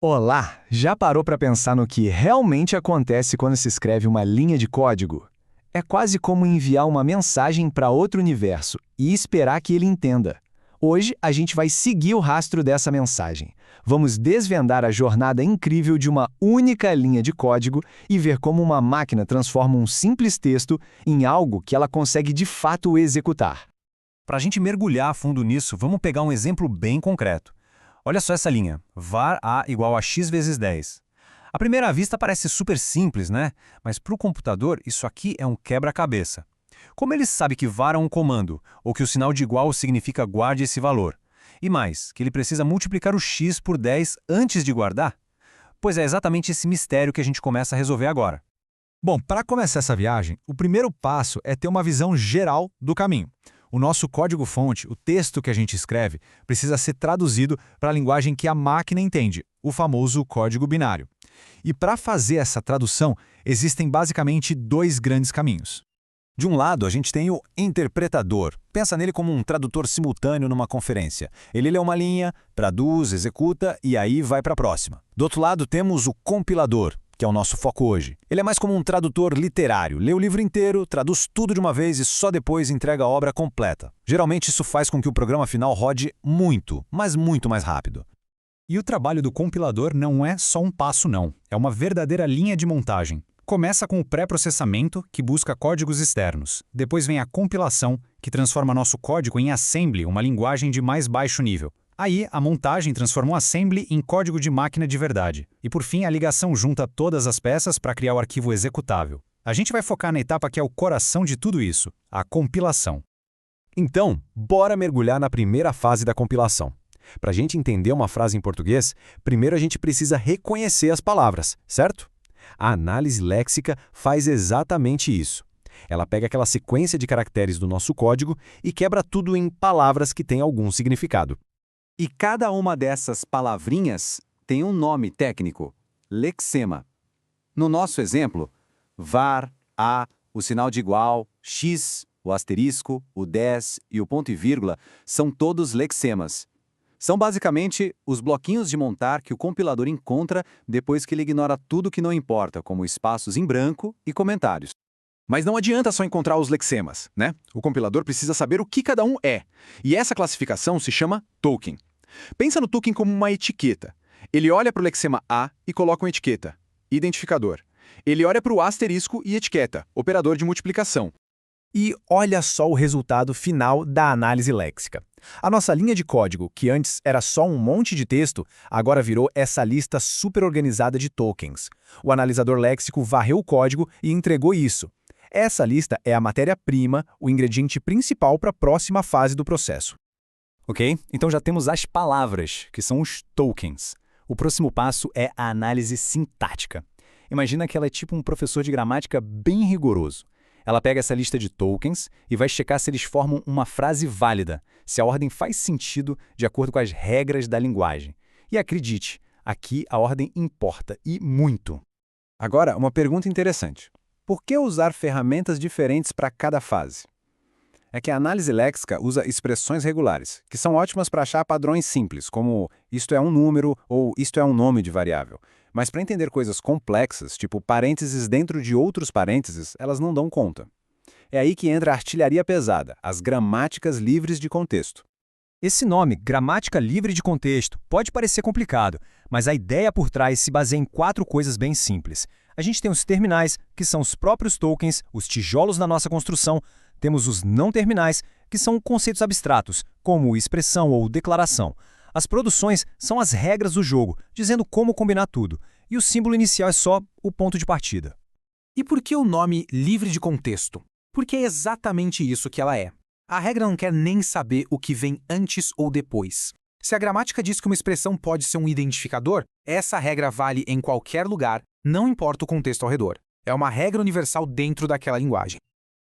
Olá! Já parou para pensar no que realmente acontece quando se escreve uma linha de código? É quase como enviar uma mensagem para outro universo e esperar que ele entenda. Hoje a gente vai seguir o rastro dessa mensagem. Vamos desvendar a jornada incrível de uma única linha de código e ver como uma máquina transforma um simples texto em algo que ela consegue de fato executar. Para a gente mergulhar a fundo nisso, vamos pegar um exemplo bem concreto. Olha só essa linha, var a igual a x vezes 10. À primeira vista parece super simples, né? Mas para o computador isso aqui é um quebra-cabeça. Como ele sabe que var é um comando, ou que o sinal de igual significa guarde esse valor? E mais, que ele precisa multiplicar o x por 10 antes de guardar? Pois é exatamente esse mistério que a gente começa a resolver agora. Bom, para começar essa viagem, o primeiro passo é ter uma visão geral do caminho. O nosso código-fonte, o texto que a gente escreve, precisa ser traduzido para a linguagem que a máquina entende, o famoso código binário. E para fazer essa tradução, existem basicamente dois grandes caminhos. De um lado, a gente tem o interpretador. Pensa nele como um tradutor simultâneo numa conferência. Ele lê uma linha, traduz, executa e aí vai para a próxima. Do outro lado, temos o compilador, que é o nosso foco hoje. Ele é mais como um tradutor literário. Lê o livro inteiro, traduz tudo de uma vez e só depois entrega a obra completa. Geralmente isso faz com que o programa final rode muito, mas muito mais rápido. E o trabalho do compilador não é só um passo não, é uma verdadeira linha de montagem. Começa com o pré-processamento, que busca códigos externos. Depois vem a compilação, que transforma nosso código em assembly, uma linguagem de mais baixo nível. Aí, a montagem transforma o assembly em código de máquina de verdade. E por fim, a ligação junta todas as peças para criar o arquivo executável. A gente vai focar na etapa que é o coração de tudo isso, a compilação. Então, bora mergulhar na primeira fase da compilação. Para a gente entender uma frase em português, primeiro a gente precisa reconhecer as palavras, certo? A análise léxica faz exatamente isso. Ela pega aquela sequência de caracteres do nosso código e quebra tudo em palavras que têm algum significado. E cada uma dessas palavrinhas tem um nome técnico, lexema. No nosso exemplo, var, a, o sinal de igual, x, o asterisco, o 10 e o ponto e vírgula são todos lexemas. São basicamente os bloquinhos de montar que o compilador encontra depois que ele ignora tudo que não importa, como espaços em branco e comentários. Mas não adianta só encontrar os lexemas, né? O compilador precisa saber o que cada um é. E essa classificação se chama token. Pensa no token como uma etiqueta. Ele olha para o lexema A e coloca uma etiqueta, identificador. Ele olha para o asterisco e etiqueta, operador de multiplicação. E olha só o resultado final da análise léxica. A nossa linha de código, que antes era só um monte de texto, agora virou essa lista super organizada de tokens. O analisador léxico varreu o código e entregou isso. Essa lista é a matéria-prima, o ingrediente principal para a próxima fase do processo. Ok? Então já temos as palavras, que são os tokens. O próximo passo é a análise sintática. Imagina que ela é tipo um professor de gramática bem rigoroso. Ela pega essa lista de tokens e vai checar se eles formam uma frase válida, se a ordem faz sentido de acordo com as regras da linguagem. E acredite, aqui a ordem importa, e muito. Agora, uma pergunta interessante. Por que usar ferramentas diferentes para cada fase? É que a análise léxica usa expressões regulares, que são ótimas para achar padrões simples, como isto é um número ou isto é um nome de variável. Mas para entender coisas complexas, tipo parênteses dentro de outros parênteses, elas não dão conta. É aí que entra a artilharia pesada, as gramáticas livres de contexto. Esse nome, gramática livre de contexto, pode parecer complicado, mas a ideia por trás se baseia em 4 coisas bem simples. A gente tem os terminais, que são os próprios tokens, os tijolos na nossa construção. Temos os não terminais, que são conceitos abstratos, como expressão ou declaração. As produções são as regras do jogo, dizendo como combinar tudo. E o símbolo inicial é só o ponto de partida. E por que o nome livre de contexto? Porque é exatamente isso que ela é. A regra não quer nem saber o que vem antes ou depois. Se a gramática diz que uma expressão pode ser um identificador, essa regra vale em qualquer lugar, não importa o contexto ao redor. É uma regra universal dentro daquela linguagem.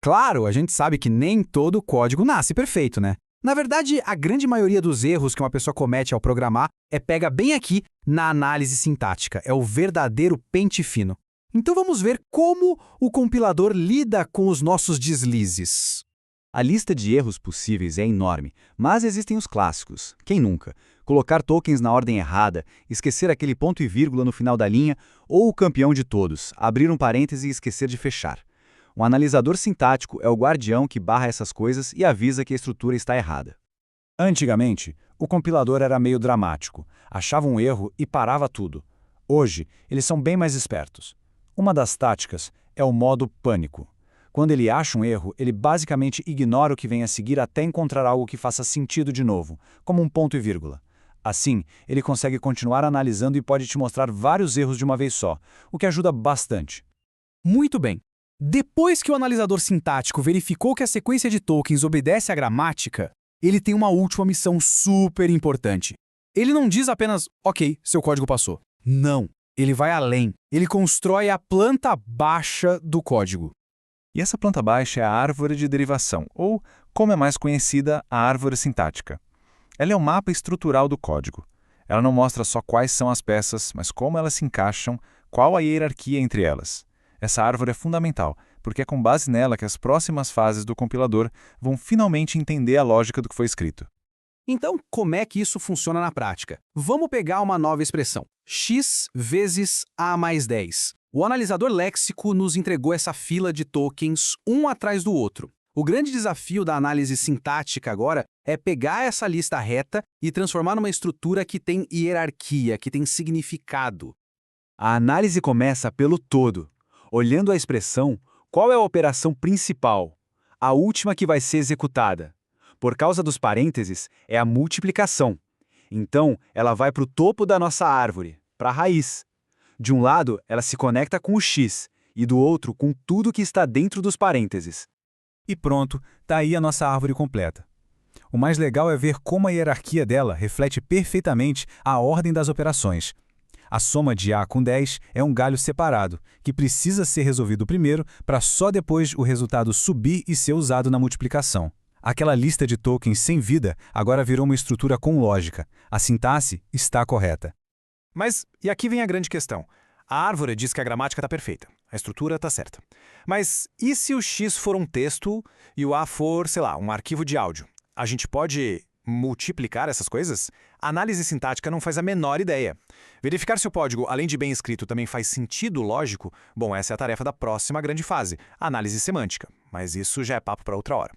Claro, a gente sabe que nem todo código nasce perfeito, né? Na verdade, a grande maioria dos erros que uma pessoa comete ao programar pega bem aqui na análise sintática. É o verdadeiro pente fino. Então vamos ver como o compilador lida com os nossos deslizes. A lista de erros possíveis é enorme, mas existem os clássicos. Quem nunca? colocar tokens na ordem errada, esquecer aquele ponto e vírgula no final da linha, ou o campeão de todos, abrir um parêntese e esquecer de fechar. Um analisador sintático é o guardião que barra essas coisas e avisa que a estrutura está errada. Antigamente, o compilador era meio dramático, achava um erro e parava tudo. Hoje, eles são bem mais espertos. Uma das táticas é o modo pânico. Quando ele acha um erro, ele basicamente ignora o que vem a seguir até encontrar algo que faça sentido de novo, como um ponto e vírgula. Assim, ele consegue continuar analisando e pode te mostrar vários erros de uma vez só, o que ajuda bastante. Muito bem. Depois que o analisador sintático verificou que a sequência de tokens obedece à gramática, ele tem uma última missão super importante. Ele não diz apenas, ok, seu código passou. Não, ele vai além. Ele constrói a planta baixa do código. E essa planta baixa é a árvore de derivação, ou, como é mais conhecida, a árvore sintática. Ela é o mapa estrutural do código. Ela não mostra só quais são as peças, mas como elas se encaixam, qual a hierarquia entre elas. Essa árvore é fundamental, porque é com base nela que as próximas fases do compilador vão finalmente entender a lógica do que foi escrito. Então, como é que isso funciona na prática? Vamos pegar uma nova expressão, x vezes a mais 10. O analisador léxico nos entregou essa fila de tokens um atrás do outro. O grande desafio da análise sintática agora é pegar essa lista reta e transformar numa estrutura que tem hierarquia, que tem significado. A análise começa pelo todo. Olhando a expressão, qual é a operação principal? A última que vai ser executada. Por causa dos parênteses, é a multiplicação. Então, ela vai para o topo da nossa árvore, para a raiz. De um lado, ela se conecta com o x, e do outro com tudo que está dentro dos parênteses. E pronto, tá aí a nossa árvore completa. O mais legal é ver como a hierarquia dela reflete perfeitamente a ordem das operações. A soma de A com 10 é um galho separado, que precisa ser resolvido primeiro para só depois o resultado subir e ser usado na multiplicação. Aquela lista de tokens sem vida agora virou uma estrutura com lógica. A sintaxe está correta. Mas, e aqui vem a grande questão. A árvore diz que a gramática está perfeita, a estrutura está certa. Mas e se o x for um texto e o a for, sei lá, um arquivo de áudio? A gente pode multiplicar essas coisas? A análise sintática não faz a menor ideia. Verificar se o código, além de bem escrito, também faz sentido lógico? Bom, essa é a tarefa da próxima grande fase, a análise semântica. Mas isso já é papo para outra hora.